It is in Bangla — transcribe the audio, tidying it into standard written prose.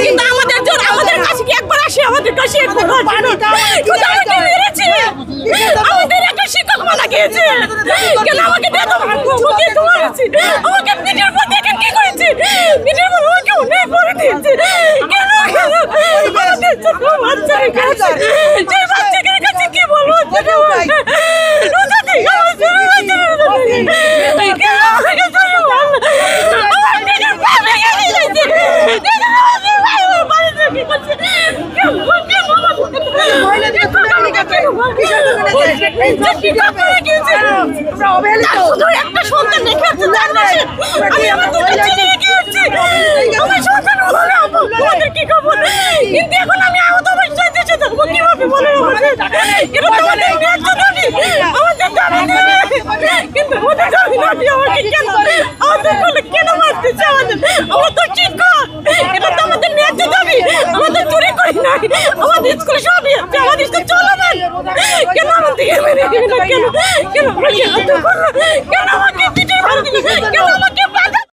কিন্তু আমাদের কাছে কি একবার আসে, আমাদের কাছে আমাকে মেরেছে, আমাদের একটা শিক্ষক মারা গিয়েছে, কেন আমাকে আমাকে পিঠের পর দেখেন কি করেছে, পিঠের পর আমাকে অনেক করে দিয়েছে, কেন বাচ্চাদের কাছে কি বলবো, একটা সন্তান রেখে আছে, আমি আমার দুটো ছেলে রেখে আছি, আমার সন্তান কি খবর, কিন্তু এখন আমি আহত অবস্থায় দেশে থাকবো কিভাবে বলে, কিন্তু আমাদের কিন্তু আমাকে কেন আমাদের বলে কেন মারতেছে, আমাদের আমার তো শিক্ষক, এটা তো আমাদের ন্যায্য দাবি, আমাদের চুরি করি নাই, আমাদের স্কুলে সবই আছে, আমাদের স্কুল চলবেন, কেন আমাদের কেন কেন কেন কেন